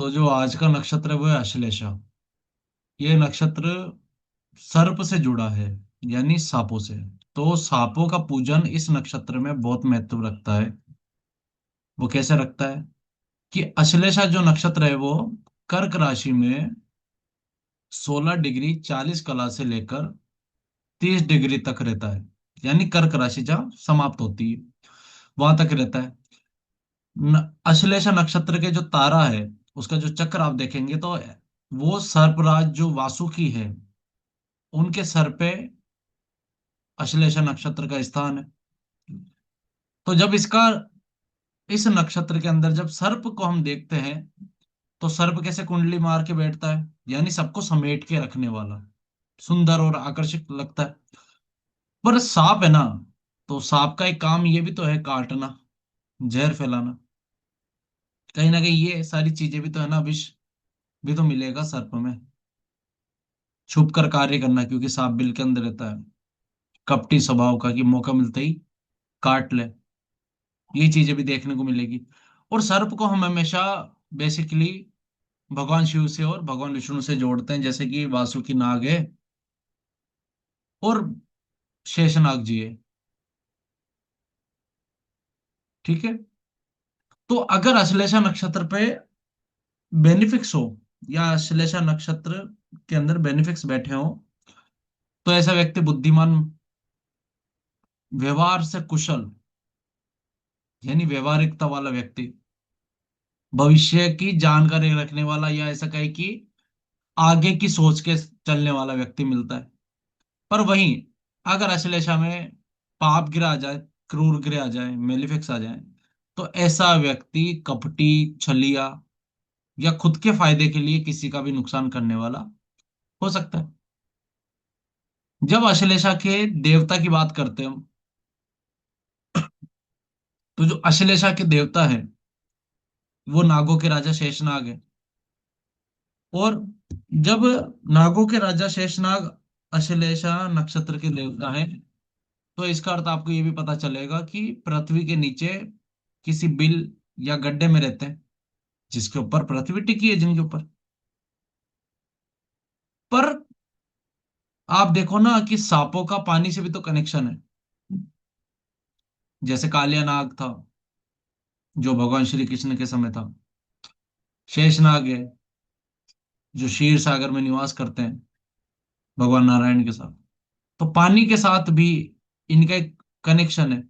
तो जो आज का नक्षत्र है वो है अश्लेषा। ये नक्षत्र सर्प से जुड़ा है, यानी सांपों से। तो सांपों का पूजन इस नक्षत्र में बहुत महत्व रखता है। वो कैसे रखता है कि अश्लेषा जो नक्षत्र है वो कर्क राशि में 16 डिग्री 40 कला से लेकर 30 डिग्री तक रहता है। यानी कर्क राशि जहाँ समाप्त होती है वहां तक रहता है। अश्लेषा नक्षत्र के जो तारा है, उसका जो चक्र आप देखेंगे तो वो सर्पराज जो वासुकी है उनके सर पे अश्लेषा नक्षत्र का स्थान है। तो जब इसका इस नक्षत्र के अंदर जब सर्प को हम देखते हैं तो सर्प कैसे कुंडली मार के बैठता है, यानी सबको समेट के रखने वाला, सुंदर और आकर्षक लगता है। पर सांप है ना, तो सांप का एक काम ये भी तो है, काटना, जहर फैलाना। कहीं ना कहीं ये सारी चीजें भी तो है ना, विष भी तो मिलेगा सर्प में। छुप कर कार्य करना, क्योंकि सांप बिल के अंदर रहता है, कपटी स्वभाव का, कि मौका मिलते ही काट ले। ये चीजें भी देखने को मिलेगी। और सर्प को हम हमेशा बेसिकली भगवान शिव से और भगवान विष्णु से जोड़ते हैं, जैसे कि वासुकी नाग है और शेषनाग जी है। ठीक है। तो अगर अश्लेषा नक्षत्र पे बेनिफिक्स हो, या अश्लेषा नक्षत्र के अंदर बेनिफिक्स बैठे हो, तो ऐसा व्यक्ति बुद्धिमान, व्यवहार से कुशल, यानी व्यवहारिकता वाला व्यक्ति, भविष्य की जानकारी रखने वाला, या ऐसा कहे कि आगे की सोच के चलने वाला व्यक्ति मिलता है। पर वहीं अगर अश्लेषा में पाप गिरा आ जाए, क्रूर गिरा आ जाए, मेलिफिक्स आ जाए, तो ऐसा व्यक्ति कपटी, छलिया, या खुद के फायदे के लिए किसी का भी नुकसान करने वाला हो सकता है। जब अश्लेषा के देवता की बात करते हैं हम, तो जो अश्लेषा के देवता है वो नागों के राजा शेषनाग है। और जब नागों के राजा शेषनाग अश्लेषा नक्षत्र के देवता हैं, तो इसका अर्थ आपको ये भी पता चलेगा कि पृथ्वी के नीचे किसी बिल या गड्ढे में रहते हैं, जिसके ऊपर पृथ्वी टिकी है, जिनके ऊपर। पर आप देखो ना कि सांपों का पानी से भी तो कनेक्शन है। जैसे कालिया नाग था जो भगवान श्री कृष्ण के समय था, शेषनाग है जो क्षीर सागर में निवास करते हैं भगवान नारायण के साथ। तो पानी के साथ भी इनका एक कनेक्शन है।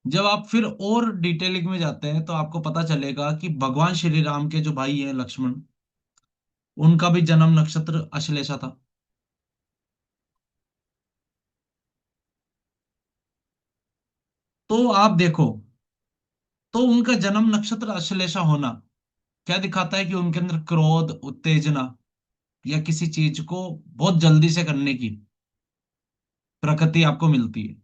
जब आप फिर और डिटेलिंग में जाते हैं तो आपको पता चलेगा कि भगवान श्री राम के जो भाई हैं लक्ष्मण, उनका भी जन्म नक्षत्र अश्लेषा था। तो आप देखो, तो उनका जन्म नक्षत्र अश्लेषा होना क्या दिखाता है कि उनके अंदर क्रोध, उत्तेजना, या किसी चीज को बहुत जल्दी से करने की प्रकृति आपको मिलती है।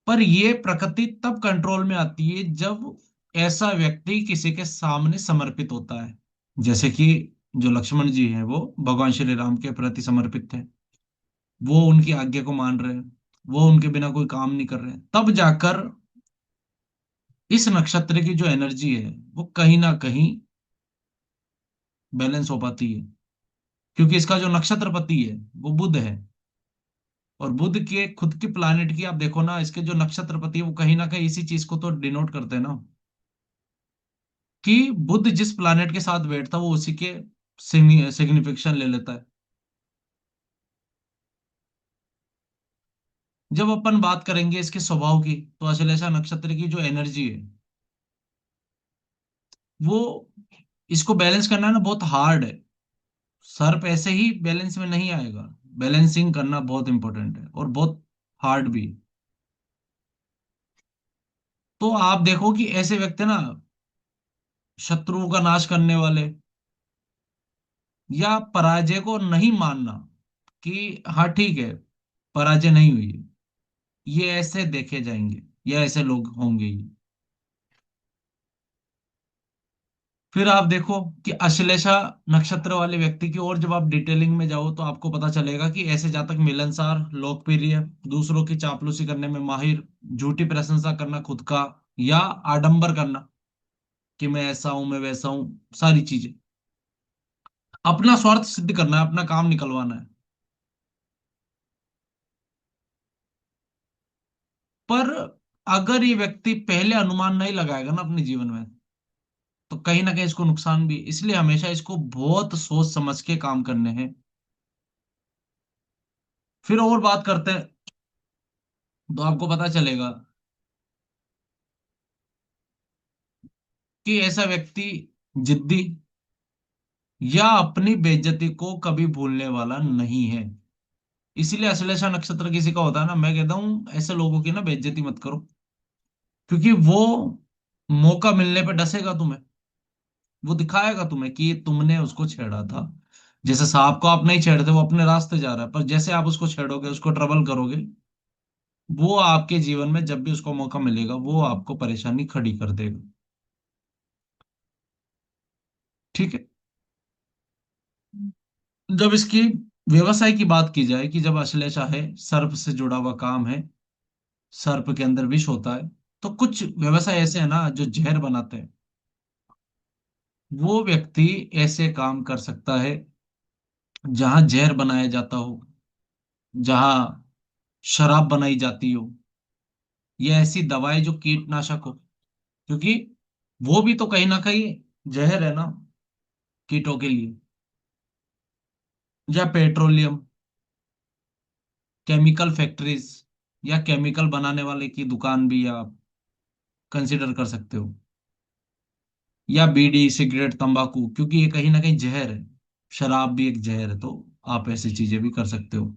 पर ये प्रकृति तब कंट्रोल में आती है जब ऐसा व्यक्ति किसी के सामने समर्पित होता है। जैसे कि जो लक्ष्मण जी हैं वो भगवान श्री राम के प्रति समर्पित थे, वो उनकी आज्ञा को मान रहे हैं, वो उनके बिना कोई काम नहीं कर रहे हैं, तब जाकर इस नक्षत्र की जो एनर्जी है वो कहीं ना कहीं बैलेंस हो पाती है। क्योंकि इसका जो नक्षत्रपति है वो बुध है। और बुध के खुद की प्लानिट की आप देखो ना, इसके जो नक्षत्रपति है वो कहीं ना कहीं इसी चीज को तो डिनोट करते हैं ना, कि बुध जिस प्लानिट के साथ बैठता है वो उसी के सिग्निफिकेशन ले लेता है। जब अपन बात करेंगे इसके स्वभाव की, तो आश्लेषा नक्षत्र की जो एनर्जी है वो, इसको बैलेंस करना ना बहुत हार्ड है। सर्प ऐसे ही बैलेंस में नहीं आएगा। बैलेंसिंग करना बहुत इंपॉर्टेंट है और बहुत हार्ड भी। तो आप देखो कि ऐसे व्यक्ति ना, शत्रुओं का नाश करने वाले, या पराजय को नहीं मानना, कि हाँ ठीक है, पराजय नहीं हुई है, ये ऐसे देखे जाएंगे, या ऐसे लोग होंगे ही। फिर आप देखो कि अश्लेषा नक्षत्र वाले व्यक्ति की और जब आप डिटेलिंग में जाओ तो आपको पता चलेगा कि ऐसे जातक मिलनसार, लोकप्रिय, दूसरों की चापलूसी करने में माहिर, झूठी प्रशंसा करना खुद का, या आडंबर करना, कि मैं ऐसा हूं, मैं वैसा हूं, सारी चीजें अपना स्वार्थ सिद्ध करना है, अपना काम निकलवाना है। पर अगर ये व्यक्ति पहले अनुमान नहीं लगाएगा ना अपने जीवन में, तो कहीं ना कहीं इसको नुकसान भी है। इसलिए हमेशा इसको बहुत सोच समझ के काम करने हैं। फिर और बात करते हैं तो आपको पता चलेगा कि ऐसा व्यक्ति जिद्दी या अपनी बेइज्जती को कभी भूलने वाला नहीं है। इसीलिए अश्लेषा नक्षत्र किसी का होता है ना, मैं कहता हूँ ऐसे लोगों की ना बेइज्जती मत करो, क्योंकि वो मौका मिलने पे डसेगा तुम्हें। वो दिखाएगा तुम्हें कि तुमने उसको छेड़ा था। जैसे सांप को आप नहीं छेड़ते, वो अपने रास्ते जा रहा है, पर जैसे आप उसको छेड़ोगे, उसको ट्रबल करोगे, वो आपके जीवन में जब भी उसको मौका मिलेगा, वो आपको परेशानी खड़ी कर देगा। ठीक है। जब इसकी व्यवसाय की बात की जाए कि जब अश्लेषा है, सर्प से जुड़ा हुआ काम है, सर्प के अंदर विष होता है, तो कुछ व्यवसाय ऐसे है ना जो जहर बनाते हैं। वो व्यक्ति ऐसे काम कर सकता है जहां जहर बनाया जाता हो, जहां शराब बनाई जाती हो, या ऐसी दवाएं जो कीटनाशक हो, क्योंकि वो भी तो कहीं ना कहीं जहर है ना कीटों के लिए। या पेट्रोलियम, केमिकल फैक्ट्रीज, या केमिकल बनाने वाले की दुकान भी आप कंसिडर कर सकते हो। या बीड़ी, सिगरेट, तंबाकू, क्योंकि ये कहीं ना कहीं जहर है। शराब भी एक जहर है, तो आप ऐसी चीजें भी कर सकते हो।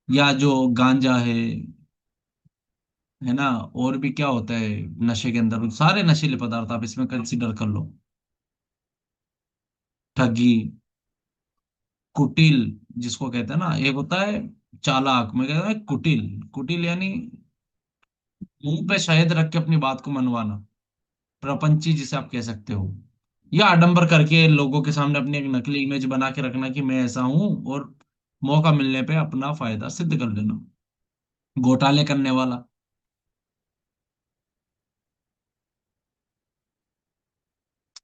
या जो गांजा है ना, और भी क्या होता है नशे के अंदर, सारे नशीले पदार्थ आप इसमें कंसिडर कर लो। ठगी, कुटिल, जिसको कहते हैं ना, एक होता है चालाक, मैं कहता हूँ कुटिल। कुटिल यानी मुंह पे शहद रख के अपनी बात को मनवाना, प्रपंची जिसे आप कह सकते हो। या आडंबर करके लोगों के सामने अपनी एक नकली इमेज बना के रखना कि मैं ऐसा हूं, और मौका मिलने पे अपना फायदा सिद्ध कर लेना। घोटाले करने वाला,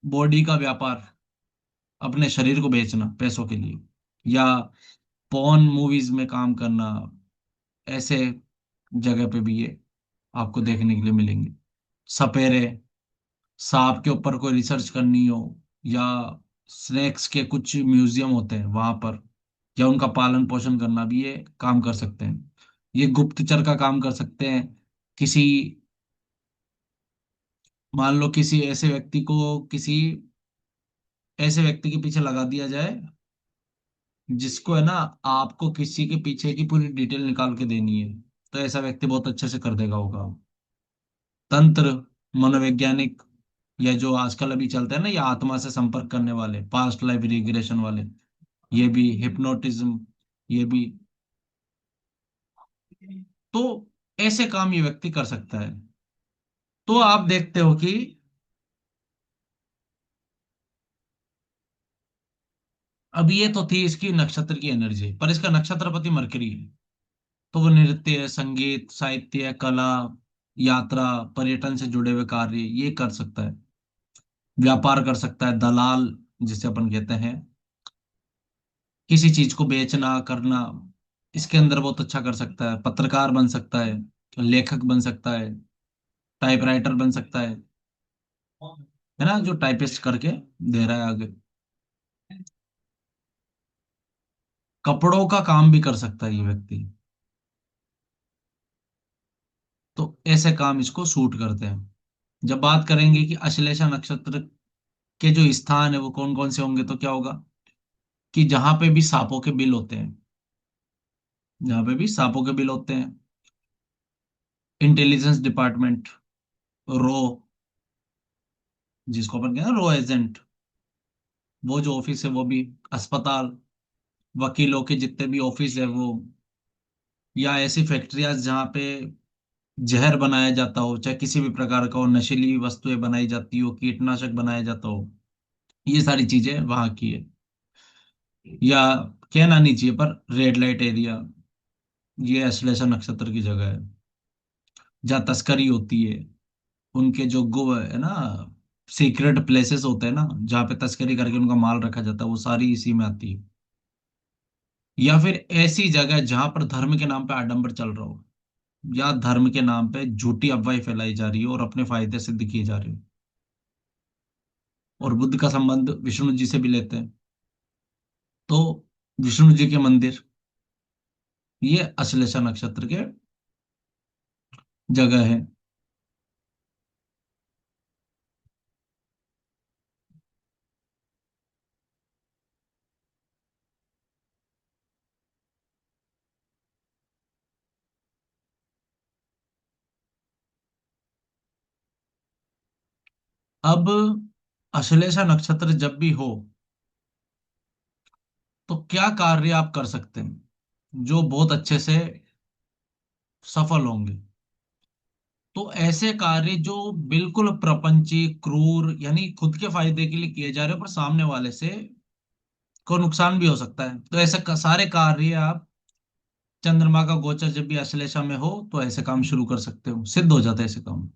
बॉडी का व्यापार, अपने शरीर को बेचना पैसों के लिए, या पॉर्न मूवीज में काम करना, ऐसे जगह पे भी ये आपको देखने के लिए मिलेंगे। सपेरे, सांप के ऊपर कोई रिसर्च करनी हो, या स्नेक्स के कुछ म्यूजियम होते हैं वहां पर, या उनका पालन पोषण करना भी ये काम कर सकते हैं। ये गुप्तचर का काम कर सकते हैं। किसी, मान लो किसी ऐसे व्यक्ति को, किसी ऐसे व्यक्ति के पीछे लगा दिया जाए जिसको है ना, आपको किसी के पीछे की पूरी डिटेल निकाल के देनी है, तो ऐसा व्यक्ति बहुत अच्छे से कर देगा होगा। तंत्र, मनोवैज्ञानिक, या जो आजकल अभी चलते हैं ना, ये आत्मा से संपर्क करने वाले, पास्ट लाइफ रिग्रेशन वाले, ये भी हिप्नोटिज्म, ये भी। तो ऐसे काम ये व्यक्ति कर सकता है। तो आप देखते हो कि अब ये तो थी इसकी नक्षत्र की एनर्जी, पर इसका नक्षत्रपति मरकरी है। तो वो नृत्य, संगीत, साहित्य, कला, यात्रा, पर्यटन से जुड़े हुए कार्य ये कर सकता है। व्यापार कर सकता है, दलाल जिसे अपन कहते हैं, किसी चीज को बेचना करना, इसके अंदर बहुत अच्छा कर सकता है। पत्रकार बन सकता है, लेखक बन सकता है, टाइपराइटर बन सकता है ना, जो टाइपिस्ट करके दे रहा है आगे। कपड़ों का काम भी कर सकता है ये व्यक्ति। तो ऐसे काम इसको सूट करते हैं। जब बात करेंगे कि अश्लेषा नक्षत्र के जो स्थान है वो कौन कौन से होंगे, तो क्या होगा कि जहां पे भी सांपों के बिल होते हैं, जहां पे भी सांपों के बिल होते हैं, इंटेलिजेंस डिपार्टमेंट, रो, जिसको अपन कहते हैं रो एजेंट, वो जो ऑफिस है वो भी, अस्पताल, वकीलों के जितने भी ऑफिस है वो, या ऐसी फैक्ट्रियां जहाँ पे जहर बनाया जाता हो, चाहे किसी भी प्रकार का हो, नशीली वस्तुएं बनाई जाती हो, कीटनाशक बनाया जाता हो, ये सारी चीजें वहां की है। या कहना नहीं चाहिए पर रेड लाइट एरिया, ये अश्लेषा नक्षत्र की जगह है। जहाँ तस्करी होती है, उनके जो गो है ना, सीक्रेट प्लेसेस होते हैं ना, जहाँ पे तस्करी करके उनका माल रखा जाता है, वो सारी इसी में आती है। या फिर ऐसी जगह जहां पर धर्म के नाम पे आडंबर चल रहा हो, या धर्म के नाम पे झूठी अफवाहें फैलाई जा रही है और अपने फायदे सिद्ध किए जा रहे हो। और बुद्ध का संबंध विष्णु जी से भी लेते हैं, तो विष्णु जी के मंदिर ये अश्लेषा नक्षत्र के जगह है। अब अश्लेषा नक्षत्र जब भी हो, तो क्या कार्य आप कर सकते हैं जो बहुत अच्छे से सफल होंगे। तो ऐसे कार्य जो बिल्कुल प्रपंची, क्रूर, यानी खुद के फायदे के लिए किए जा रहे हो, पर सामने वाले से को नुकसान भी हो सकता है, तो ऐसे सारे कार्य आप चंद्रमा का गोचर जब भी अश्लेषा में हो तो ऐसे काम शुरू कर सकते हो, सिद्ध हो जाता है ऐसे काम।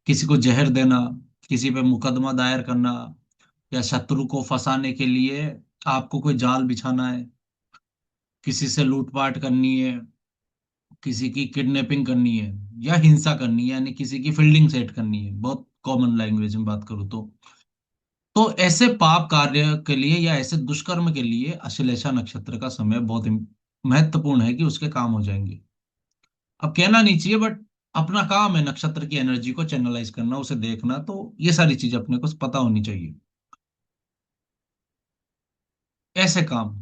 किसी को जहर देना, किसी पे मुकदमा दायर करना, या शत्रु को फंसाने के लिए आपको कोई जाल बिछाना है, किसी से लूटपाट करनी है, किसी की किडनैपिंग करनी है, या हिंसा करनी है, यानी किसी की फील्डिंग सेट करनी है, बहुत कॉमन लैंग्वेज में बात करूँ तो ऐसे पाप कार्य के लिए या ऐसे दुष्कर्म के लिए अश्लेषा नक्षत्र का समय बहुत महत्वपूर्ण है कि उसके काम हो जाएंगे। अब कहना नहीं चाहिए, बट अपना काम है नक्षत्र की एनर्जी को चैनलाइज करना, उसे देखना, तो ये सारी चीजें अपने को पता होनी चाहिए। ऐसे काम।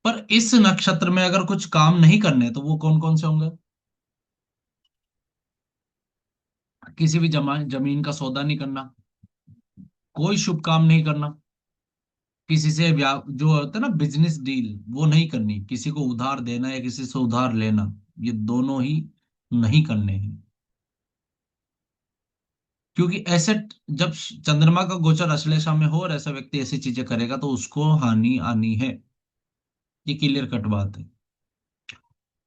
पर इस नक्षत्र में अगर कुछ काम नहीं करने, तो वो कौन कौन से होंगे? किसी भी जमीन का सौदा नहीं करना, कोई शुभ काम नहीं करना, किसी से जो होता है ना बिजनेस डील, वो नहीं करनी, किसी को उधार देना या किसी से उधार लेना, ये दोनों ही नहीं करने हैं। क्योंकि ऐसे जब चंद्रमा का गोचर अश्लेषा में हो और ऐसा व्यक्ति ऐसी चीजें करेगा तो उसको हानि आनी है, ये क्लियर कट बात है।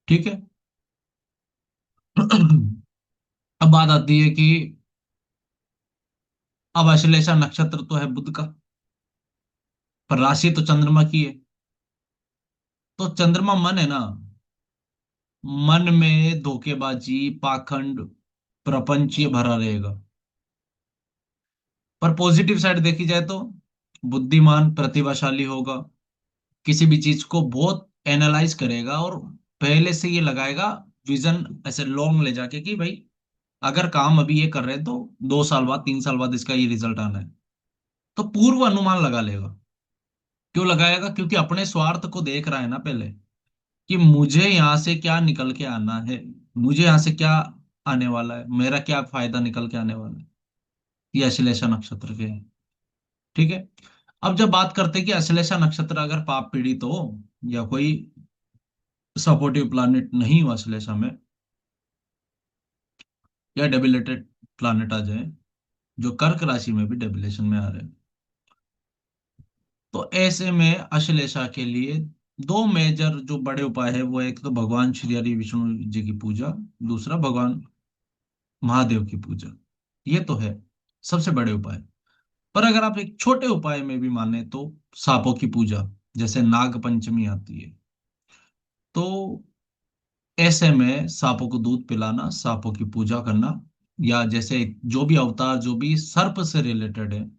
ठीक है। अब बात आती है कि अब अश्लेषा नक्षत्र तो है बुध का, पर राशि तो चंद्रमा की है। तो चंद्रमा मन है ना, मन में धोखेबाजी, पाखंड, प्रपंच ये भरा रहेगा। पर पॉजिटिव साइड देखी जाए तो बुद्धिमान, प्रतिभाशाली होगा, किसी भी चीज को बहुत एनालाइज करेगा और पहले से ये लगाएगा विजन, ऐसे लॉन्ग ले जाके कि भाई अगर काम अभी ये कर रहे हैं तो 2 साल बाद, 3 साल बाद इसका ये रिजल्ट आना है। तो पूर्व अनुमान लगा लेगा। क्यों लगाएगा? क्योंकि अपने स्वार्थ को देख रहा है ना पहले, कि मुझे यहां से क्या निकल के आना है, मुझे यहां से क्या आने वाला है, मेरा क्या फायदा निकल के आने वाला है। ये अश्लेषा नक्षत्र के हैं। ठीक है। अब जब बात करते हैं कि अश्लेषा नक्षत्र अगर पाप पीड़ित हो, या कोई सपोर्टिव प्लैनेट नहीं हो अश्लेषा में, या डेबिलेटेड प्लैनेट आ जाए, जो कर्क राशि में भी डेबिलेशन में आ रहे हैं, तो ऐसे में अश्लेषा के लिए दो मेजर जो बड़े उपाय है, वो एक तो भगवान श्री हरि विष्णु जी की पूजा, दूसरा भगवान महादेव की पूजा। ये तो है सबसे बड़े उपाय। पर अगर आप एक छोटे उपाय में भी माने तो सांपों की पूजा, जैसे नाग पंचमी आती है, तो ऐसे में सांपों को दूध पिलाना, सांपों की पूजा करना, या जैसे जो भी अवतार जो भी सर्प से रिलेटेड है,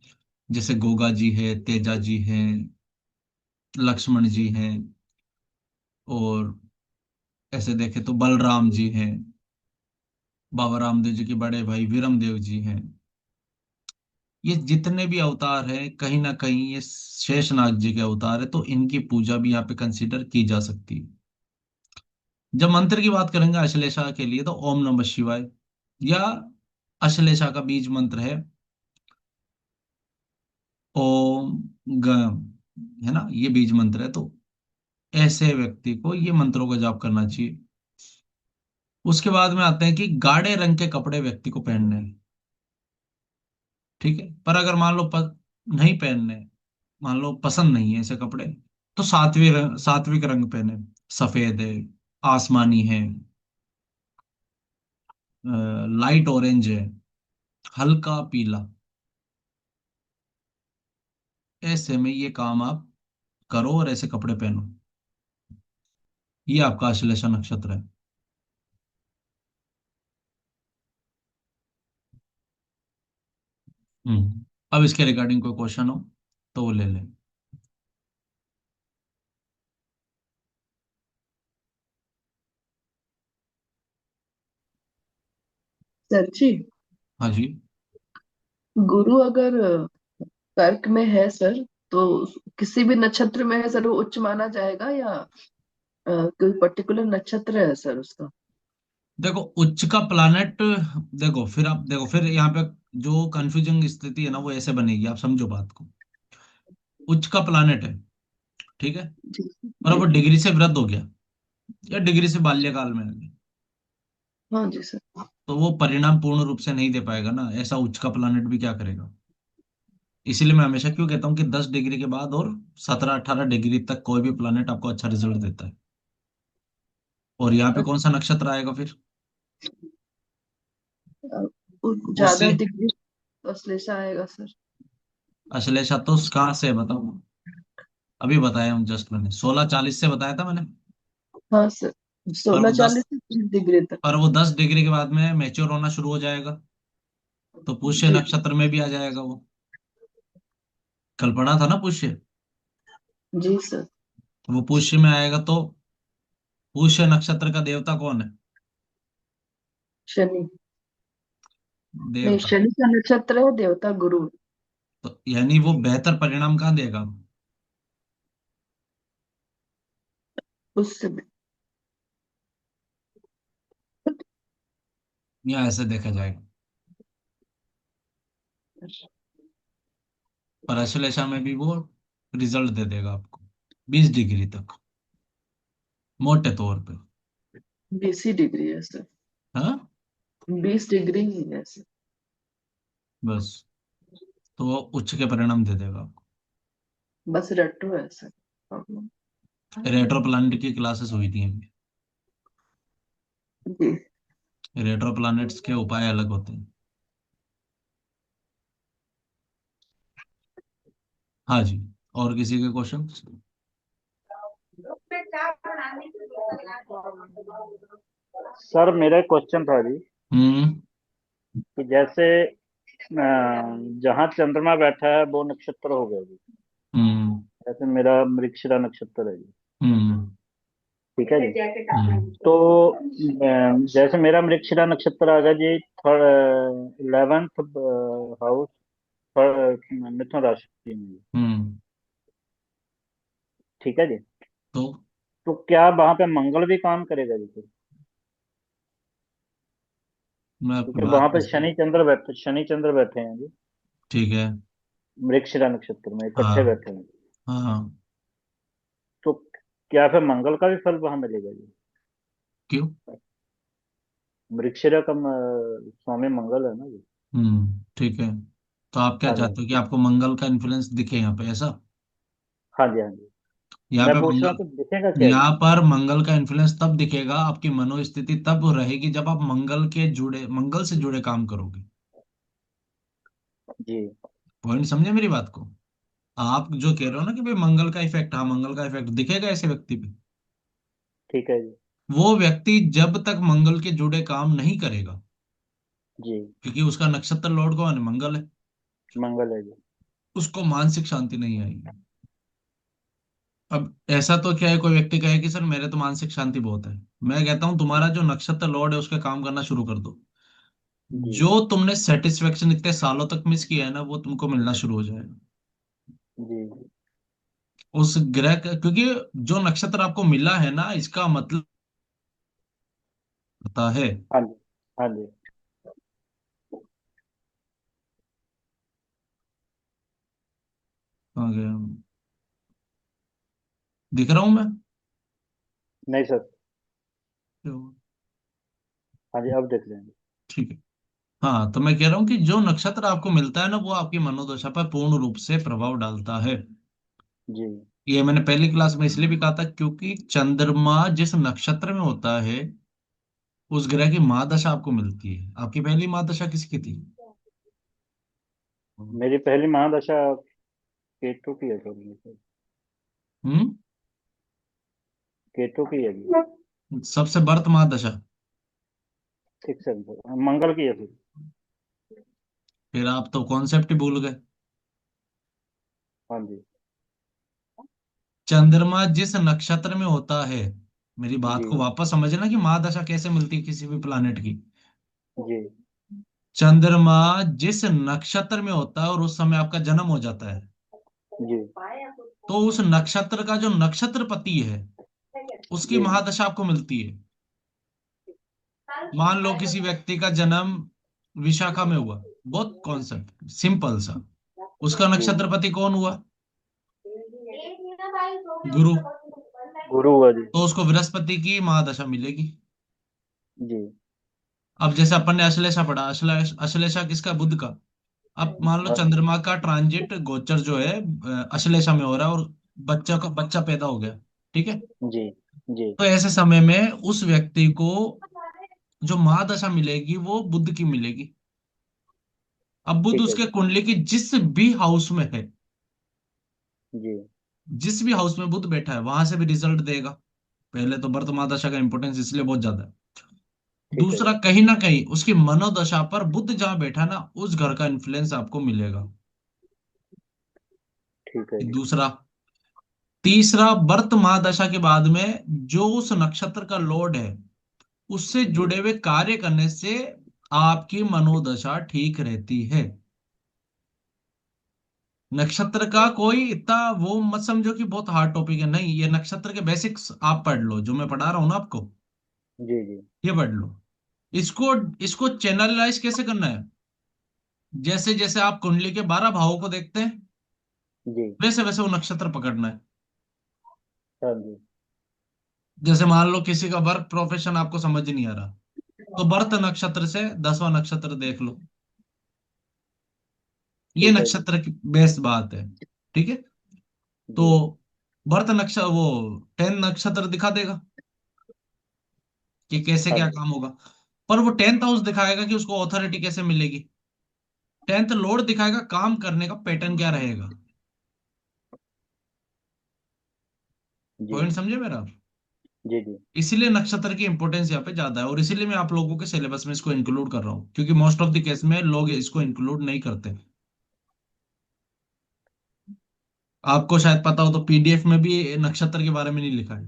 जैसे गोगा जी है, तेजा जी हैं, लक्ष्मण जी हैं, और ऐसे देखे तो बलराम जी हैं, बाबा रामदेव जी के बड़े भाई वीरम देव जी हैं, ये जितने भी अवतार हैं कहीं ना कहीं ये शेषनाग जी के अवतार है, तो इनकी पूजा भी यहाँ पे कंसीडर की जा सकती है। जब मंत्र की बात करेंगे अश्लेषा के लिए, तो ओम नमः शिवाय, या अश्लेषा का बीज मंत्र है ओम गम, है ना, ये बीज मंत्र है। तो ऐसे व्यक्ति को ये मंत्रों का जाप करना चाहिए। उसके बाद में आते हैं कि गाढ़े रंग के कपड़े व्यक्ति को पहनने हैं। ठीक है। पर अगर मान लो नहीं पहनने, मान लो पसंद नहीं है ऐसे कपड़े, तो सात्विक रंग पहने। सफेद है, आसमानी है, लाइट ऑरेंज है, हल्का पीला, ऐसे में ये काम आप करो और ऐसे कपड़े पहनो। ये आपका आश्लेषा नक्षत्र है। अब इसके रिगार्डिंग कोई क्वेश्चन हो तो वो ले लें। सर जी, हाँ जी। गुरु अगर कर्क में है सर, तो किसी भी नक्षत्र में है सर, वो उच्च माना जाएगा, या कोई पर्टिकुलर नक्षत्र है सर उसका? देखो उच्च का प्लानेट, देखो फिर आप देखो फिर यहाँ पे जो कंफ्यूजिंग स्थिति है ना वो ऐसे बनेगी, आप समझो बात को। उच्च का प्लानेट है, ठीक है, जी और अब जी वो जी। डिग्री से वृद्ध हो गया या डिग्री से बाल्यकाल में आ गया, हाँ जी सर। तो वो परिणाम पूर्ण रूप से नहीं दे पाएगा ना, ऐसा उच्च का प्लानेट भी क्या करेगा। इसीलिए मैं हमेशा क्यों कहता हूँ कि 10 डिग्री के बाद और 17-18 डिग्री तक कोई भी प्लानेट आपको अच्छा रिजल्ट देता है। और यहाँ पे कौन सा नक्षत्र आएगा फिर ज्यादा उससे। डिग्री अश्लेषा आएगा सर। अश्लेषा तो कहाँ से है बताओ। अभी बताया हूँ जस्ट मैंने 16:40 से बताया था मैंने। हाँ सर, पर सोलह वो दस चालीस से 30 डिग्री तक। पर वो 10 डिग्री के बाद में मैच्योर होना शुरू हो जाएगा, तो पुष्य जी नक्षत्र में भी आ जाएगा वो। कल पढ़ा था ना पुष्य। जी सर। तो वो पुष्य में आएगा तो पुष्य नक्षत्र का देवता कौन है। शनि। नहीं, देवता। शनि का नक्षत्र है, देवता गुरु। तो यानी वो बेहतर परिणाम कहाँ देगा। उससे भी। यहाँ ऐसे देखा जाएगा। पर अश्लेषा में भी वो रिजल्ट दे देगा आपको 20 डिग्री तक, मोटे तौर पे। 20 ही डिग्री है सर। हाँ 20 डिग्री ही है सर। बस, तो वो उच्च के परिणाम दे देगा आपको। बस रेट्रो है सर प्रॉब्लम। रेट्रो प्लानिट की क्लासेस हुई थी अभी। जी। रेट्रो प्लैनेट्स के उपाय अलग होते हैं। हाँ जी। और किसी के क्वेश्चन। सर मेरा एक क्वेश्चन था जी, हम्म। कि जैसे जहाँ चंद्रमा बैठा है वो नक्षत्र हो गया जी। हम्म। जैसे मेरा मृगशिरा नक्षत्र है जी। हम्म। ठीक है जी। हम्म। तो जैसे मेरा मृगशिरा नक्षत्र आ गया जी, 11th हाउस, मिथुन राशि में जी। हम्म। ठीक है जी। तो तो क्या वहां पे मंगल भी काम करेगा जी फिर? मैं आपकी क्योंकि वहां बात। पे शनि चंद्र बैठे हैं जी, ठीक है। मृगशिरा नक्षत्र में इकट्ठे हाँ। बैठे हैं। हाँ हाँ। तो क्या फिर मंगल का भी फल वहां मिलेगा जी? क्यों। मृगशिरा का स्वामी मंगल है ना जी। ठीक है। तो आप क्या हाँ जी, हाँ चाहते हो जी। कि आपको मंगल का इन्फ्लुएंस दिखे यहाँ पे ऐसा। हाँ जी, हाँ जी। यहाँ मैं पे पूछ रहा हूँ मंगल कि दिखेगा क्या जी? यहाँ पर मंगल का इन्फ्लुएंस तब दिखेगा, आपकी मनोस्थिति तब रहेगी जब आप मंगल से जुड़े काम करोगे। जी। पॉइंट समझे मेरी बात को। आप जो कह रहे हो ना कि भाई मंगल का इफेक्ट, हाँ मंगल का इफेक्ट दिखेगा ऐसे व्यक्ति पे। ठीक है जी। वो व्यक्ति जब तक मंगल के जुड़े काम नहीं करेगा, जी। क्योंकि उसका नक्षत्र लॉर्ड कौन है, मंगल है, मंगल है जी। उसको मानसिक शांति नहीं आएगी। अब ऐसा तो क्या है, कोई व्यक्ति कहे कि सर मेरे तो मानसिक शांति बहुत है। मैं कहता हूं तुम्हारा जो नक्षत्र लॉर्ड है उसके काम करना शुरू कर दो। जी। जो तुमने सेटिस्फेक्शन इतने सालों तक मिस किया है ना वो तुमको मिलना शुरू हो जाएगा जी। उस ग्रह क्योंकि जो नक्षत्र आपको मिला है ना इसका मतलब पता है। हाँ जी। हाँ जी। आ गया। दिख रहा हूं मैं। नहीं सर। हाँ जी, अब देख लेंगे। ठीक है। हाँ तो मैं कह रहा हूँ कि जो नक्षत्र आपको मिलता है ना वो आपकी मनोदशा पर पूर्ण रूप से प्रभाव डालता है। जी। ये मैंने पहली क्लास में इसलिए भी कहा था क्योंकि चंद्रमा जिस नक्षत्र में होता है उस ग्रह की महादशा आपको मिलती है। आपकी पहली महादशा किसकी थी। मेरी पहली महादशा केतु की है थोड़ी सी। हम्म। केतु की है जी। सबसे बर्थ महादशा। 6 7 मंगल की है फिर। फिर आप तो कॉन्सेप्ट ही भूल गए। हाँ जी। चंद्रमा जिस नक्षत्र में होता है, मेरी बात जी को वापस समझना कि महादशा कैसे मिलती है किसी भी प्लानेट की। जी चंद्रमा जिस नक्षत्र में होता है और उस समय आपका जन्म हो जाता है, जी तो उस नक्षत्र का जो नक्षत्रपति है उसकी जी महादशा आपको मिलती है। मान लो किसी व्यक्ति का जन्म विशाखा में हुआ, बहुत कॉन्सेप्ट सिंपल सा, उसका जी। नक्षत्रपति कौन हुआ? गुरु। गुरु हुआ जी। तो उसको बृहस्पति की महादशा मिलेगी। जी अब जैसे अपन ने अश्लेषा पढ़ा, अश्लेषा किसका? बुध का। अब मान लो हाँ जी। चंद्रमा का ट्रांजिट गोचर जो है अश्लेषा में हो रहा है और बच्चा पैदा हो गया, ठीक है। जी जी तो ऐसे समय में उस व्यक्ति को जो महादशा मिलेगी वो बुध की मिलेगी। अब बुध ठीक है उसके जी। कुंडली की जिस भी हाउस में है, जी जिस भी हाउस में बुध बैठा है वहां से भी रिजल्ट देगा। पहले तो बर्थ महादशा का इंपॉर्टेंस इसलिए बहुत ज्यादा है। ठीक है दूसरा, जी। कहीं ना कहीं उसकी मनोदशा पर बुध जहां बैठा है ना, उस घर का इन्फ्लुएंस आपको मिलेगा। ठीक है जी। दूसरा। तीसरा, बर्त महादशा के बाद में जो उस नक्षत्र का लॉर्ड है उससे जी जुड़े हुए कार्य करने से आपकी मनोदशा ठीक रहती है। नक्षत्र का कोई इतना वो मत समझो कि बहुत हार्ड टॉपिक है, नहीं, ये नक्षत्र के बेसिक्स आप पढ़ लो, जो मैं पढ़ा रहा हूं ना आपको, जी जी ये पढ़ लो। इसको इसको चैनलाइज कैसे करना है? जैसे जैसे आप कुंडली के 12 भावों को देखते हैं, जी। वैसे वैसे वो नक्षत्र पकड़ना है। हाँ जी। जैसे मान लो किसी का वर्क प्रोफेशन आपको समझ नहीं आ रहा, तो बर्थ नक्षत्र से 10वां नक्षत्र देख लो। ये ठीक है जी। नक्षत्र की बेस्ट बात है, ठीक है। तो जी बर्थ नक्षत्र वो 10 नक्षत्र दिखा देगा कि कैसे हाँ क्या जी। काम होगा। पर वो 10th हाउस दिखाएगा कि उसको अथॉरिटी कैसे मिलेगी। 10th लॉर्ड दिखाएगा काम करने का पैटर्न क्या रहेगा। जी पॉइंट समझे मेरा? जी जी इसीलिए नक्षत्र की इंपॉर्टेंस यहाँ पे ज्यादा है, और इसीलिए मैं आप लोगों के सिलेबस में इसको इंक्लूड कर रहा हूँ, क्योंकि मोस्ट ऑफ द केस में लोग इसको इंक्लूड नहीं करते। आपको शायद पता हो तो पीडीएफ में भी नक्षत्र के बारे में नहीं लिखा है,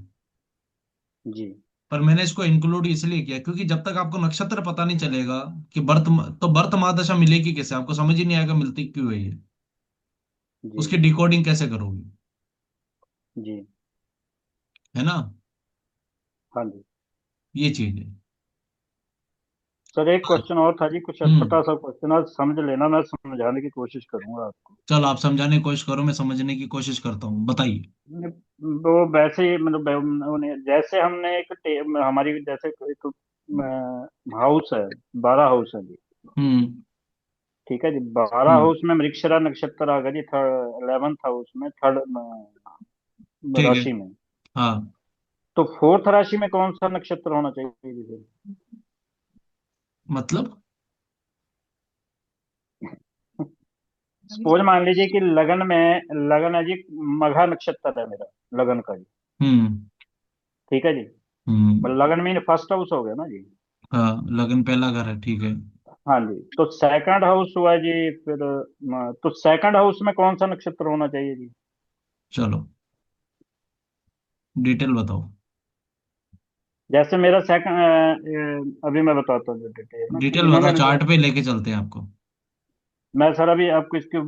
जी पर मैंने इसको इंक्लूड इसलिए किया क्योंकि जब तक आपको नक्षत्र पता नहीं चलेगा कि तो बर्थ महादशा मिलेगी कैसे, आपको समझ ही नहीं आएगा मिलती क्यों है ये, जी उसकी डिकोडिंग कैसे करोगे, जी। है ना। हाँ जी। ये चीज है। सर एक क्वेश्चन और था जी, कुछ हम्म। छोटा सा क्वेश्चन है, समझ लेना, मैं समझाने की कोशिश करूंगा आपको। चलो आप समझाने की कोशिश करो, मैं समझने की कोशिश करता हूँ, बताइए। वो वैसे ही मतलब जैसे हमने हमारी जैसे एक हाउस है, 12 हाउस है जी। हम्म। ठीक है जी, 12 हाउस हम्म। में मृगशिरा नक्षत्र आ गया जी, 11th हाउस में, थर्ड ठीक है। राशि में। हाँ। तो फोर्थ राशि में कौन सा नक्षत्र होना चाहिए जी फिर? मतलब। सपोज मान लीजिए कि लगन है जी, मघा नक्षत्र है मेरा, लगन का जी। हम्म। ठीक है जी। हम्म। लगन में फर्स्ट हाउस हो गया ना जी। हाँ, लगन पहला घर है, ठीक है। हाँ जी, तो सेकंड हाउस हुआ जी फिर, तो सेकंड हाउस में कौन सा नक्षत्र होना चाहिए जी? चलो डिटेल बताओ। जैसे मेरा सेकंड, अभी मैं बताता हूँ डिटेल ना कि डिटेल बताओ, इन्होंने, चार्ट पे लेके चलते हैं आपको। मैं सर अभी आपको इसकी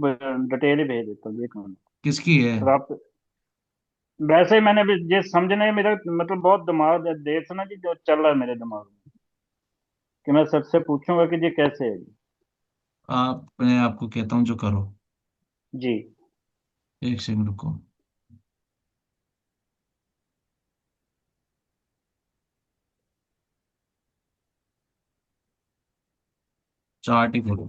डिटेल ही भेज देता हूँ, एक मिनट। किसकी है? सर आप, वैसे ही मैंने भी ये समझने में मेरा मतलब बहुत दिमाग देर से ना जी जो चल रहा है मेरे दिमाग में, कि मैं सर से पूछूंगा कि ये कैसे है जी। मैं आपको कहता हूँ जो करो। जी एक सेकंड रुको। चार्ट ही खोलो।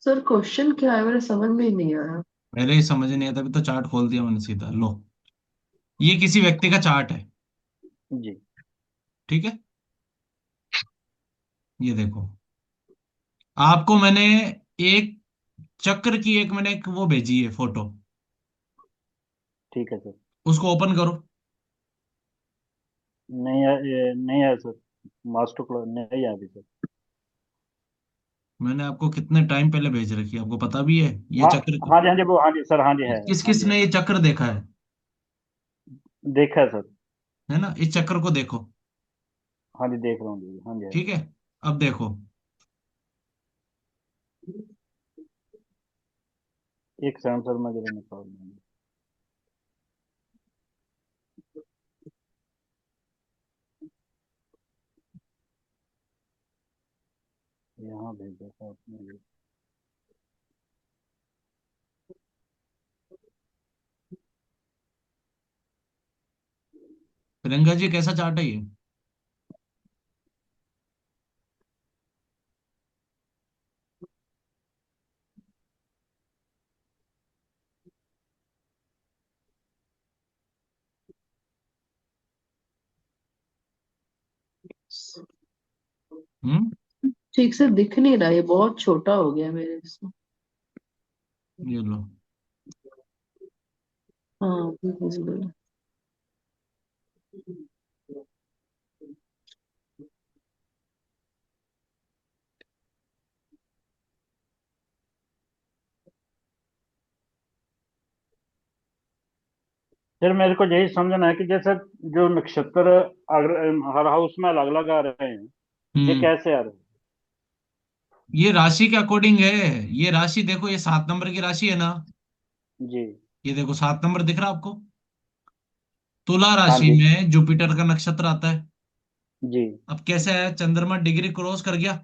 सर क्वेश्चन क्या है, मेरे समझ में ही नहीं आया। पहले ही समझ नहीं आता, अभी तो चार्ट खोल दिया मैंने सीधा, लो। ये किसी व्यक्ति का चार्ट है, जी। ठीक है। ये देखो, आपको मैंने एक चक्र की एक मैंने एक वो भेजी है फोटो, ठीक है सर। उसको ओपन करो। नहीं है, नहीं है सर। मास्टर क्लास नहीं है अभी सर। मैंने आपको कितने टाइम पहले भेज रखी है, आपको पता भी है ये हाँ चक्र। हाँ जी, हाँ जी, वो हाँ जी सर, हाँ जी है। किस हाँ किस जी है। ने ये चक्र देखा देखा है सर। है ना, इस चक्र को देखो। हाँ जी, देख रहा हूँ जी, हाँ जी है। ठीक है, अब देखो। एक सेकंड सर, मैं जरा निकाल दूंगा। यहाँ भेजा था आपने ये। प्रियंका जी कैसा चार्ट है ये? हम्म। ठीक से दिख नहीं रहा, ये बहुत छोटा हो गया मेरे से। ये लो। हाँ visible। सर मेरे को यही समझना है कि जैसे जो नक्षत्र अगर हर हाउस में अलग अलग आ रहे हैं, ये हम्म। कैसे आ रहे ये राशि के अकॉर्डिंग है। ये राशि देखो, ये 7 नंबर की राशि है ना। हैं? जी। ये देखो 7 नंबर दिख रहा है आपको। तुला हाँ राशि जी। में जुपिटर का नक्षत्र आता है। जी। अब कैसे है, चंद्रमा डिग्री क्रॉस कर गया,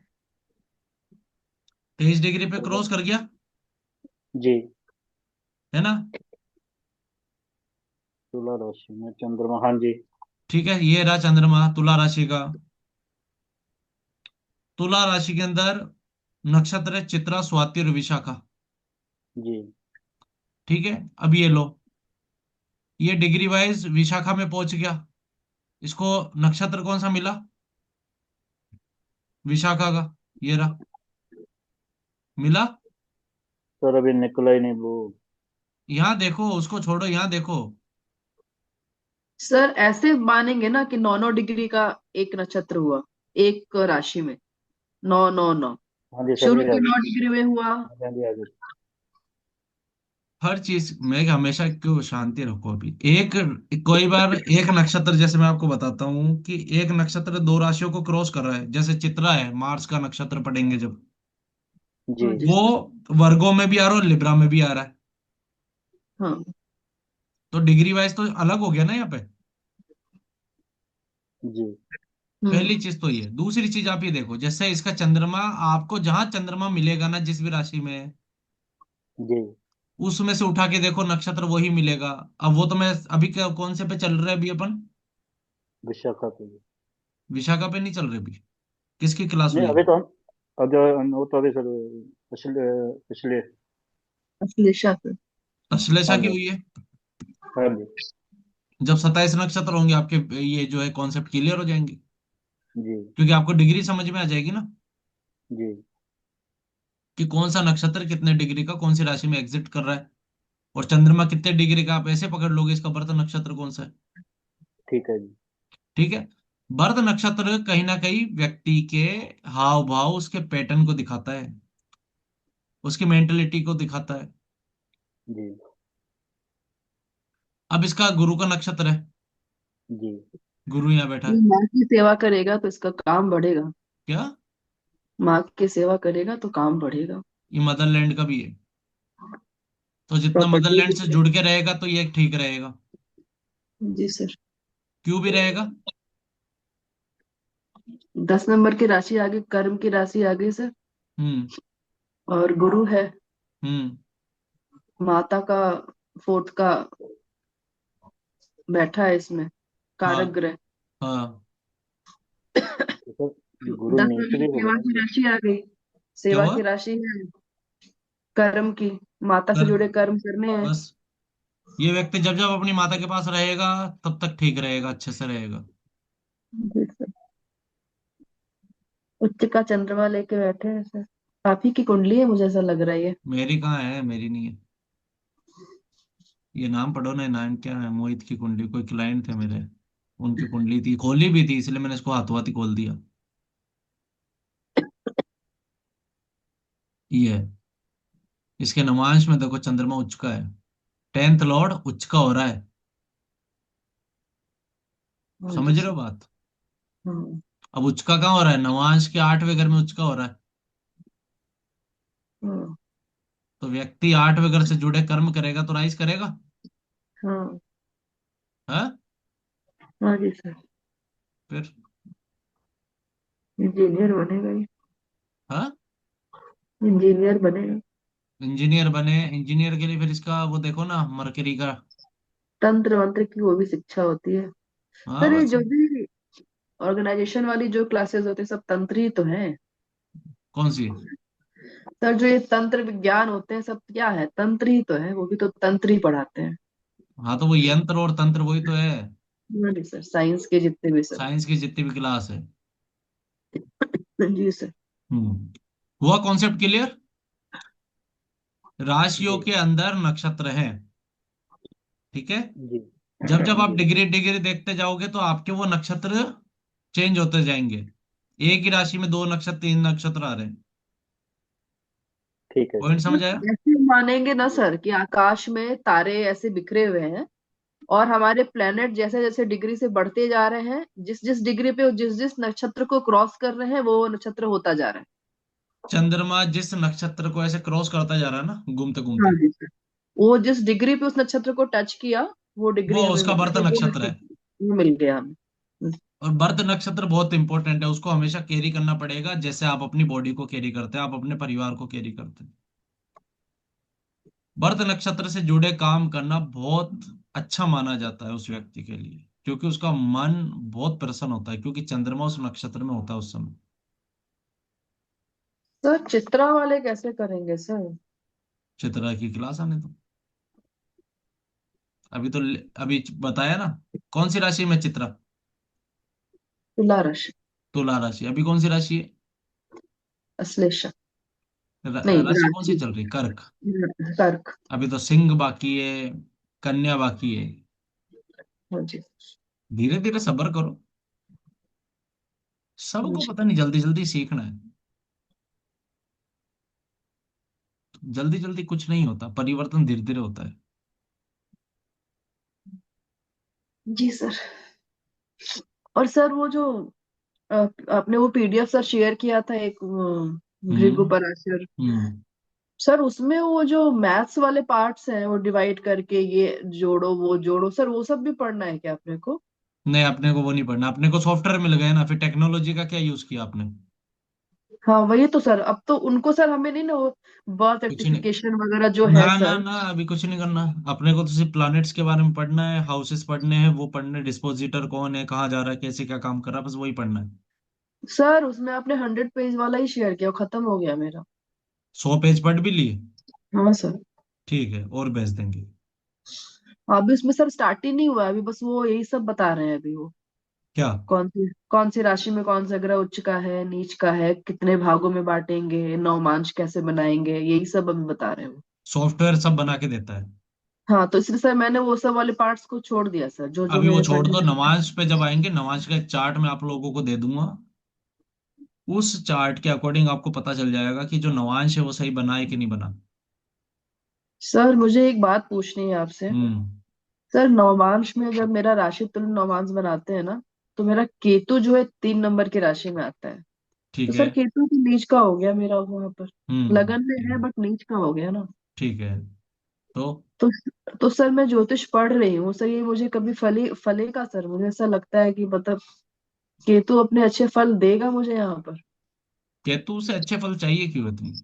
23 डिग्री पे तुला। क्रॉस कर गया, जी। है ना। तुला राशि में चंद्रमा, हाँ जी। ठीक है, ये रहा चंद्रमा तुला राशि का। तुला राशि के अंदर नक्षत्र है चित्रा स्वाति और विशाखा। जी। ठीक है, अब ये लो, ये डिग्री वाइज विशाखा में पहुंच गया। इसको नक्षत्र कौन सा मिला, विशाखा का, ये रहा, मिला। सर अभी निकला ही नहीं वो। यहाँ देखो, उसको छोड़ो, यहाँ देखो। सर ऐसे मानेंगे ना कि 9 9 डिग्री का एक नक्षत्र हुआ एक राशि में, 9 9 9। हाँ जी सर, शुरू ये आ तो गई। 9 डिग्री में हुआ। हाँ जी, हाँ जी, आ गई। हर चीज में हमेशा क्यों शांति रखो। अभी एक, कोई बार एक नक्षत्र, जैसे मैं आपको बताता हूँ कि एक नक्षत्र दो राशियों को क्रॉस कर रहा है, जैसे चित्रा है, मार्स का नक्षत्र पढ़ेंगे जब, जी। हाँ जी वो सर। वर्गों में भी आ रहा है और लिब्रा में भी आ रहा है। हाँ। तो डिग्री वाइज तो अलग हो गया ना यहाँ पे। जी। पहली हम्म। चीज तो ये, दूसरी चीज आप ये देखो, जैसे इसका चंद्रमा, आपको जहां चंद्रमा मिलेगा ना जिस भी राशि में, जी। उसमें से उठा के देखो नक्षत्र वही मिलेगा। अब वो तो मैं अभी कौन से पे चल रहे हैं अभी अपन, विशाखा पे जी। विशाखा पे नहीं चल रहे अभी। किसकी क्लास नहीं हुई अभी है? तो हम, अब जो वो तो अभी सर पिछले पिछले। अश्लेषा पे। अश्लेषा हाँ की जी। हुई है। हाँ जी। जब 27 नक्षत्र होंगे आपके, ये जो है कॉन्सेप्ट क्लियर हो जाएंगे, जी। क्योंकि आपको डिग्री समझ में आ जाएगी ना, जी। कि कौन सा नक्षत्र कितने डिग्री का कौन सी राशि में एग्जिट कर रहा है, और चंद्रमा कितने डिग्री का, आप ऐसे पकड़ लोगे इसका बर्थ नक्षत्र कौन सा है। ठीक है जी। ठीक है। बर्थ नक्षत्र कहीं ना कहीं व्यक्ति के हाव भाव, उसके पैटर्न को दिखाता है, उसकी मेंटेलिटी को दिखाता है। जी। अब इसका गुरु का नक्षत्र है, जी। गुरु यहाँ बैठा ये है। माँ की सेवा करेगा तो इसका काम बढ़ेगा। क्या? माँ की सेवा करेगा तो काम बढ़ेगा। ये मदरलैंड का भी है, तो जितना प्रॉपर्टी मदरलैंड से भी। जुड़ के रहेगा तो ये ठीक रहेगा। जी सर। क्यों भी रहेगा? 10 नंबर की राशि आगे, कर्म की राशि आगे सर। हम्म। और गुरु है हम्म। माता का, फोर्थ का बैठा है इसमें, हाँ। कारक ग्रह। हाँ। तो सर गुरु दस नीच नंबर भी होगा सेवा ना की ये? राशि आ गई, क्या सेवा हुआ? की राशि है। कर्म की, माता से कर जुड़े कर्म करने हैं। बस, ये व्यक्ति जब जब अपनी माता के पास रहेगा तब तक ठीक रहेगा, अच्छे से रहेगा। जी सर। उच्च का चंद्रमा लेके बैठे हैं सर। आप ही की कुंडली है, मुझे ऐसा लग रहा है ये। मेरी कहाँ है, मेरी नहीं है। ये नाम पढ़ो ना, नाम क्या है, मोहित की कुंडली, कोई क्लाइंट थे मेरे, उनकी कुंडली थी, खोली भी थी, इसलिए मैंने इसको हाथों हाथ ही खोल दिया। ये है। इसके नवांश में देखो चंद्रमा उच्च का है, 10th लॉर्ड उच्च का हो रहा है। हाँ जी समझ रहे हो सर। बात? हाँ। अब उच्च का कहाँ हो रहा है, नवांश के 8वें घर में उच्च का हो रहा है। हाँ। तो व्यक्ति 8वें घर से जुड़े कर्म करेगा तो राइज करेगा। हाँ। है। हाँ जी सर। फिर। इंजीनियर बनेगा ये। है। इंजीनियर बनेगा। इंजीनियर बने, इंजीनियर के लिए फिर इसका वो देखो ना, मरकरी का। तंत्र मंत्र की वो भी शिक्षा होती है। हाँ सर ये बस। जो भी ऑर्गेनाइजेशन वाली जो क्लासेस होती है सब तंत्र ही तो है। कौन सी? सर जो ये तंत्र विज्ञान होते हैं सब क्या है, तंत्र ही तो है, वो भी तो तंत्र ही पढ़ाते हैं। हाँ तो वो यंत्र और तंत्र वही तो है। हाँ जी सर, साइंस के जितने भी सर। साइंस की जितनी भी क्लास है। जी सर। हम्म। हुआ कॉन्सेप्ट क्लियर? राशियों जी के अंदर नक्षत्र है। ठीक है। जी जब जब आप जी। डिग्री डिग्री देखते जाओगे तो आपके वो नक्षत्र चेंज होते जाएंगे। एक ही राशि में 2 नक्षत्र 3 नक्षत्र आ रहे हैं। ठीक है पॉइंट सर। समझ आया? ऐसे मानेंगे ना जी सर कि आकाश में तारे ऐसे बिखरे हुए हैं, और हमारे प्लेनेट जैसे जैसे डिग्री से बढ़ते जा रहे हैं, जिस जिस डिग्री पे जिस जिस नक्षत्र को क्रॉस कर रहे हैं वो नक्षत्र होता जा रहा चंद्रमा जिस नक्षत्र को ऐसे क्रॉस करता जा रहा है ना, घूमते है। हाँ घूमते, जी सर। वो जिस डिग्री पे उस नक्षत्र को टच किया, वो वो डिग्री हमें उसका बर्थ वो नक्षत्र है। नक्षत्र वो मिल गया हमें। और बर्थ नक्षत्र बहुत इंपॉर्टेंट है, उसको हमेशा कैरी करना पड़ेगा, जैसे आप अपनी बॉडी को कैरी करते हैं, आप अपने परिवार को कैरी करते हैं। बर्थ नक्षत्र से जुड़े काम करना बहुत अच्छा माना जाता है उस व्यक्ति के लिए, क्योंकि उसका मन बहुत प्रसन्न होता है, क्योंकि चंद्रमा उस नक्षत्र में होता है उस समय। सर चित्रा वाले कैसे करेंगे सर? चित्रा की क्लास आने दो। अभी बताया ना। कौन सी राशि में चित्रा? तुला राशि। तुला राशि। अभी कौन सी राशि है? अश्लेषा। नहीं, राशि कौन सी राशि। चल रही, कर्क। कर्क। अभी तो सिंह बाकी है, कन्या बाकी है। हाँ जी। धीरे धीरे सब्र करो। हाँ सबको जी। पता नहीं, जल्दी जल्दी सीखना है। जल्दी जल्दी कुछ नहीं होता, परिवर्तन धीरे धीरे होता है। जी सर। और सर वो जो अ, आपने वो पीडीएफ सर शेयर किया था एक, भृगु हम्म। पराशर। हम्म। सर उसमें वो जो मैथ्स वाले पार्ट्स हैं वो डिवाइड करके ये जोड़ो वो जोड़ो, सर वो सब भी पढ़ना है क्या अपने को? नहीं, अपने को वो नहीं पढ़ना, अपने को सॉफ्टवेयर मिल गए ना, फिर टेक्नोलॉजी का क्या यूज किया आपने? हाँ वही तो सर, अब तो उनको सर हमें नहीं ना वो बर्थ कुछ नहीं। सर्टिफिकेशन वगैरह जो ना है ना सर। ना, अभी कुछ नहीं करना। अपने को तो सिर्फ प्लैनेट्स के बारे में पढ़ना है, हाउसेस पढ़ने हैं, वो पढ़ने, डिस्पोजिटर कौन है, कहाँ जा रहा है, कैसे क्या काम कर रहा है, बस वही पढ़ना है। सर उसमें आपने 100 पेज वाला ही शेयर किया, वो खत्म हो गया मेरा। 100 पेज पढ़ भी लिए? हाँ सर। ठीक है, और भेज देंगे। अभी उसमें सर स्टार्ट ही नहीं हुआ है, अभी बस वो यही सब बता रहे हैं अभी वो। क्या? कौन सी राशि में कौन सा ग्रह उच्च का है नीच का है, कितने भागों में बांटेंगे, नवमांश कैसे बनाएंगे, यही सब अभी बता रहे हैं वो। सॉफ्टवेयर सब बना के देता है। हाँ तो इसलिए सर मैंने वो सब वाले पार्ट्स को छोड़ दिया सर, जो जो अभी वो मेरे छोड़ पढ़ने दो, में। नमाज पे जब आएंगे, नमाज का एक चार्ट मैं आप लोगों को दे दूंगा। उस चार्ट के अकॉर्डिंग आपको पता चल जाएगा कि जो नवांश है वो सही बना है कि नहीं बना। सर मुझे एक बात पूछनी है आपसे। हम्म। सर नवमांश में जब मेरा राशि तुल्य नवमांश बनाते हैं ना, तो मेरा केतु जो है 3 नंबर की राशि में आता है। तो ठीक है। सर केतु तो नीच का हो गया मेरा वहां पर। लगन में ठीक है है। बट नीच का हो गया ना। ठीक है। तो तो तो सर मैं ज्योतिष पढ़ रही हूँ सर, ये मुझे कभी फलेगा सर? मुझे ऐसा लगता है कि मतलब केतु अपने अच्छे फल देगा मुझे यहाँ पर। केतु से अच्छे फल चाहिए क्यों है तुम्हें?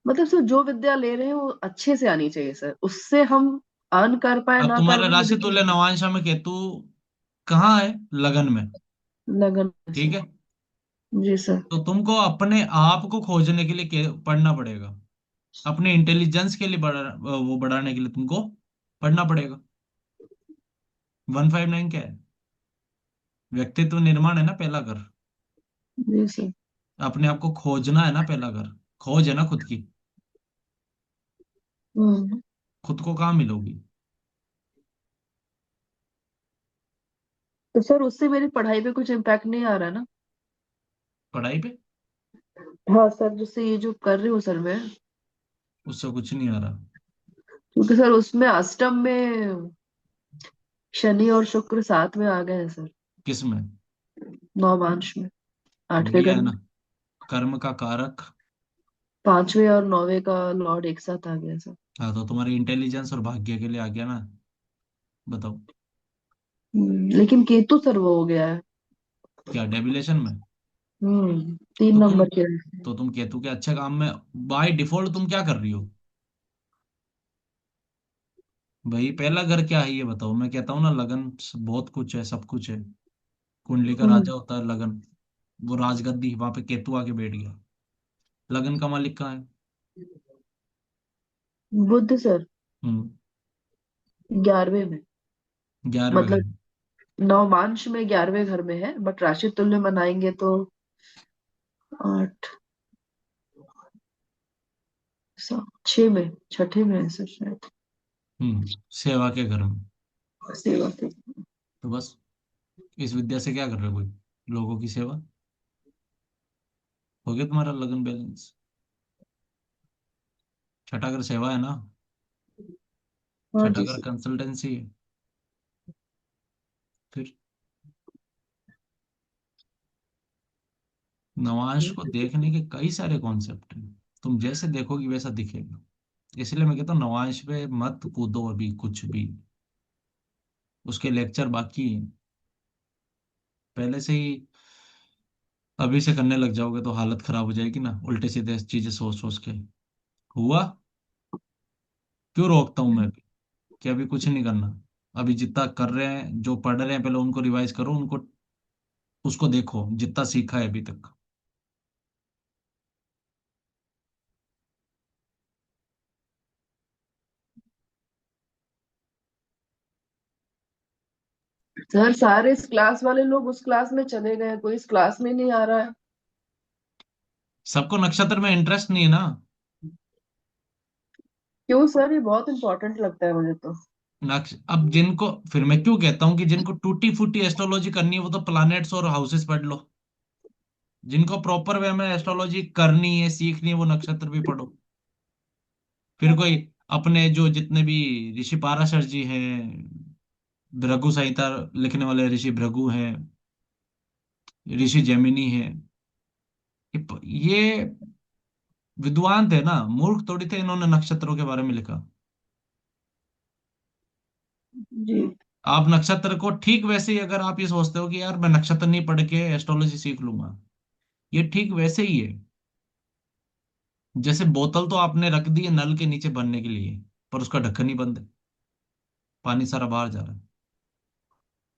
मतलब सर जो विद्या ले रहे हैं वो अच्छे से आनी चाहिए सर, उससे हम अर्न कर पाए अब ना कर तुम्हारे पाए राशि मुझे तुल्य क्या। नवांशा में केतु कहाँ है? लगन में। लगन में ठीक सर। है। जी सर। तो तुमको अपने आप को खोजने के लिए पढ़ना पड़ेगा। अपने इंटेलिजेंस के लिए वो बढ़ाने के लिए तुमको पढ़ना पड़ेगा। 159 क्या है? व्यक्तित्व निर्माण है ना पहला कर। जी सर। अपने आप को खोजना है ना पहला कर। खोज है ना खुद की। हम्म। खुद को कहाँ मिलोगी? तो सर उससे मेरी पढ़ाई पे कुछ इम्पैक्ट नहीं आ रहा ना? पढ़ाई पे? हाँ सर, जैसे ये जो कर रही हूँ सर मैं, उससे कुछ नहीं आ रहा। क्योंकि सर उसमें अष्टम में शनि और शुक्र साथ में आ गए हैं सर। किस में? नौमांश में, आठवें बढ़िया घर है में। ना। कर्म का कारक। पांचवें और नौवें का लॉर्ड एक साथ आ गया सर। हाँ तो तुम्हारी इंटेलिजेंस और भाग्य के लिए आ गया ना। बताओ। लेकिन केतु सर वो हो गया है। क्या डेबिलेशन में? 3 तो तुम नंबर के। तो तुम केतु के अच्छे काम में बाय डिफॉल्ट तुम क्या कर रही हो? भाई पहला घर क्या है ये बताओ। मैं कहता हूँ ना लगन बहुत कुछ है, सब कुछ है। कुंडली का हम्म। राजा होता है लगन। वो राजगद्दी वहां पे केतु आके बैठ गया। लगन का मालिक कहाँ है? बुध सर। हम्म। 11वें में। 11वें घर मतलब में। नवमांश में 11वें घर में है, बट राशि तुल्य मनाएंगे तो 8, 6 में, छठे में है सर शायद। सेवा के घर में। सेवा के। तो बस इस विद्या से क्या कर रहे हो कोई? लोगों की सेवा। हो गया तुम्हारा लगन बैलेंस। छठा घर सेवा है ना। हाँ छठा जी घर सर। कंसल्टेंसी है। फिर नवांश को देखने के कई सारे कॉन्सेप्ट हैं। तुम जैसे देखोगी वैसा दिखेगा। इसलिए मैं कहता हूँ नवांश पे मत कूदो अभी कुछ भी। उसके लेक्चर बाकी हैं। पहले से ही अभी से करने लग जाओगे तो हालत खराब हो जाएगी ना, उल्टे सीधे चीजें सोच सोच के। हुआ। क्यों रोकता हूं मैं अभी? कि अभी कुछ नहीं करना। अभी जितना कर रहे हैं, जो पढ़ रहे हैं, पहले उनको रिवाइज करो, उनको उसको देखो जितना सीखा है अभी तक। सर सारे इस क्लास वाले लोग उस क्लास में चले गए, कोई इस क्लास में नहीं आ रहा है। सबको नक्षत्र में इंटरेस्ट नहीं है ना। क्यों सर, ये बहुत इंपॉर्टेंट लगता है मुझे तो। अब जिनको, फिर मैं क्यों कहता हूँ कि जिनको टूटी फूटी एस्ट्रोलॉजी करनी है वो तो प्लैनेट्स और हाउसेस पढ़ लो। जिनको प्रॉपर वे में एस्ट्रोलॉजी करनी है, सीखनी है, वो नक्षत्र भी पढ़ो। फिर कोई अपने जो जितने भी ऋषि पाराशर जी हैं, भृगु संहिता लिखने वाले ऋषि भृगु हैं, ऋषि जैमिनी हैं, ये विद्वान थे ना, मूर्ख थोड़ी थे। इन्होंने नक्षत्रों के बारे में लिखा। जी। आप नक्षत्र को ठीक वैसे ही, अगर आप ये सोचते हो कि यार मैं नक्षत्र नहीं पढ़ के एस्ट्रोलॉजी सीख लूंगा, ये ठीक वैसे ही है। जैसे बोतल तो आपने रख दी है नल के नीचे भरने के लिए, पर उसका ढक्कन ही बंद है। पानी सारा बाहर जा रहा है।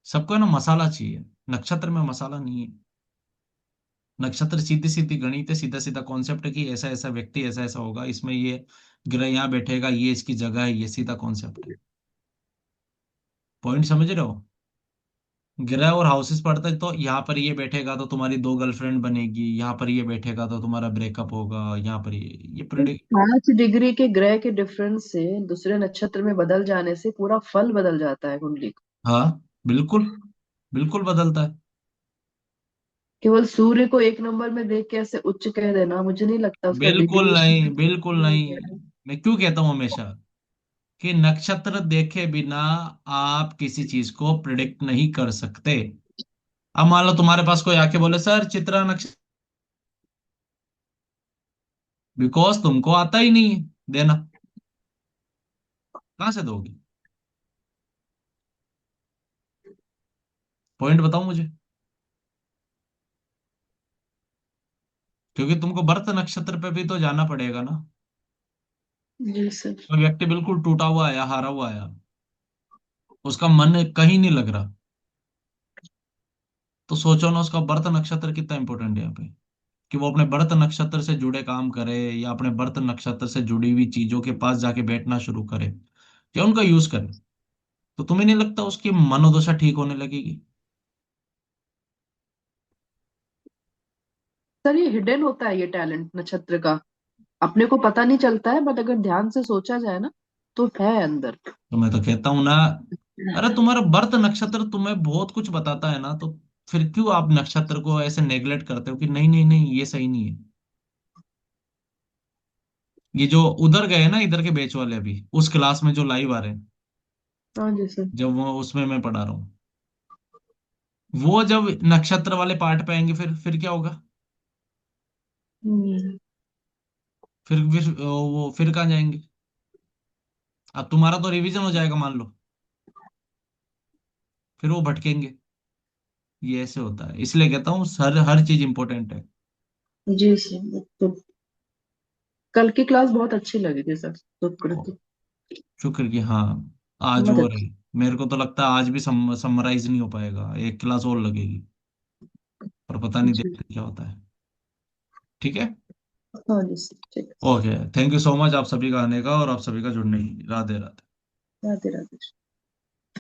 सबको है ना मसाला चाहिए। नक्षत्र में मसाला नहीं है। नक्षत्र सीधी सीधी गणित है, सीधा सीधा कॉन्सेप्ट है कि ऐसा ऐसा व्यक्ति ऐसा ऐसा होगा, इसमें ये ग्रह यहाँ बैठेगा, ये इसकी जगह है, ये सीधा कॉन्सेप्ट है। पॉइंट समझ रहे हो? ग्रह और हाउसेस पढ़ते तो यहाँ पर ये बैठेगा तो तुम्हारी 2 गर्लफ्रेंड बनेगी, यहाँ पर ये बैठेगा तो तुम्हारा ब्रेकअप होगा, यहाँ पर ये तो प्रिडिक्ट। 5 डिग्री के ग्रह के डिफरेंस से दूसरे नक्षत्र में बदल जाने से पूरा फल बदल जाता है कुंडली का। हाँ बिल्कुल। बिल्कुल बदलता है। केवल सूर्य को 1 नंबर में देख के ऐसे उच्च कह देना, मुझे नहीं लगता उसका बिल्कुल नहीं, डेविएशन बिल्कुल नहीं। है। मैं क्यों कहता हूं हमेशा कि नक्षत्र देखे बिना आप किसी चीज को प्रिडिक्ट नहीं कर सकते। अब मान लो तुम्हारे पास कोई आके बोले सर चित्रा नक्षत्र, बिकॉज तुमको आता ही नहीं है देना। कहां से दोगे? पॉइंट बताओ मुझे। क्योंकि तुमको बर्थ नक्षत्र पे भी तो जाना पड़ेगा ना। जी सर। कोई व्यक्ति बिल्कुल टूटा हुआ आया, हारा हुआ आया, उसका मन कहीं नहीं लग रहा, तो सोचो ना उसका बर्थ नक्षत्र कितना इंपॉर्टेंट है यहाँ पे, कि वो अपने बर्थ नक्षत्र से जुड़े काम करे या अपने बर्थ नक्षत्र से जुड़ी हुई चीजों के पास जाके बैठना शुरू करे या उनका यूज करे। तो तुम्हें नहीं लगता उसकी मनोदशा ठीक होने लगेगी? सर ये हिडन होता है ये टैलेंट नक्षत्र का, अपने को पता नहीं चलता है, बट अगर ध्यान से सोचा जाए ना तो है अंदर। तो मैं तो कहता हूँ ना, अरे तुम्हारा बर्थ नक्षत्र तुम्हें बहुत कुछ बताता है ना, तो फिर क्यों आप नक्षत्र को ऐसे नेग्लेक्ट करते हो कि नहीं नहीं नहीं ये सही नहीं है? ये जो उधर गए ना, इधर के बैच वाले अभी उस क्लास में जो लाइव आ रहे हैं, हाँ जी सर। जब वो उसमें मैं पढ़ा रहा हूँ, वो जब नक्षत्र वाले पार्ट पे आएंगे फिर क्या होगा? हम्म। फिर वो फिर कहाँ जाएंगे? अब तुम्हारा तो रिवीजन हो जाएगा मान लो, फिर वो भटकेंगे। ये ऐसे होता है, इसलिए कहता हूँ हर हर चीज इंपॉर्टेंट है। जी सर, तो कल की क्लास बहुत अच्छी लगी थी सर, और सुकृति। शुक्र कि हाँ, आज बहुत और है। अच्छी। मेरे को तो लगता है आज भी समराइज नहीं हो पाएगा, एक क्लास और लगेगी, पर पता नहीं जी। देखते क्या होता है। ठीक है। हाँ जी सर, ठीक है। Okay, thank you so much आप सभी का आने का और आप सभी का जुड़ने की। राधे राधे। राधे राधे।